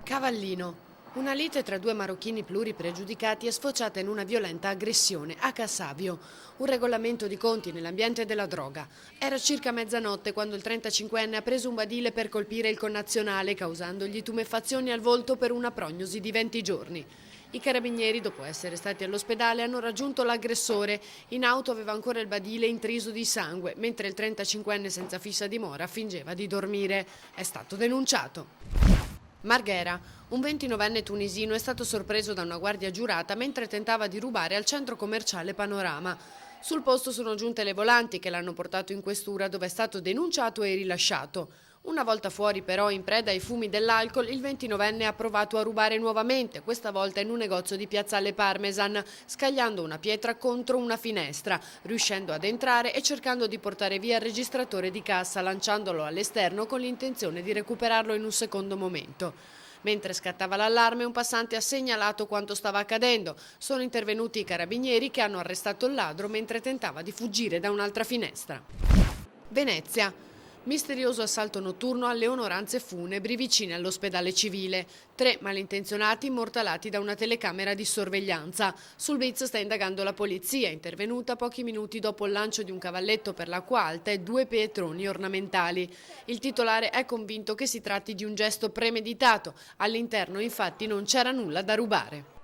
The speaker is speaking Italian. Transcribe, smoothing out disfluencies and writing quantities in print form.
Cavallino. Una lite tra due marocchini pluripregiudicati è sfociata in una violenta aggressione a Cassavio. Un regolamento di conti nell'ambiente della droga. Era circa mezzanotte quando il 35enne ha preso un badile per colpire il connazionale, causandogli tumefazioni al volto per una prognosi di 20 giorni. I carabinieri, dopo essere stati all'ospedale, hanno raggiunto l'aggressore. In auto aveva ancora il badile intriso di sangue, mentre il 35enne senza fissa dimora fingeva di dormire. È stato denunciato. Marghera. Un 29enne tunisino è stato sorpreso da una guardia giurata mentre tentava di rubare al centro commerciale Panorama. Sul posto sono giunte le volanti che l'hanno portato in questura, dove è stato denunciato e rilasciato. Una volta fuori però, in preda ai fumi dell'alcol, il 29enne ha provato a rubare nuovamente, questa volta in un negozio di Piazzale Parmesan, scagliando una pietra contro una finestra, riuscendo ad entrare e cercando di portare via il registratore di cassa, lanciandolo all'esterno con l'intenzione di recuperarlo in un secondo momento. Mentre scattava l'allarme, un passante ha segnalato quanto stava accadendo. Sono intervenuti i carabinieri che hanno arrestato il ladro mentre tentava di fuggire da un'altra finestra. Venezia. Misterioso assalto notturno alle onoranze funebri vicine all'ospedale civile. 3 malintenzionati immortalati da una telecamera di sorveglianza. Sul blitz sta indagando la polizia, intervenuta pochi minuti dopo il lancio di un cavalletto per l'acqua alta e 2 pietroni ornamentali. Il titolare è convinto che si tratti di un gesto premeditato. All'interno infatti non c'era nulla da rubare.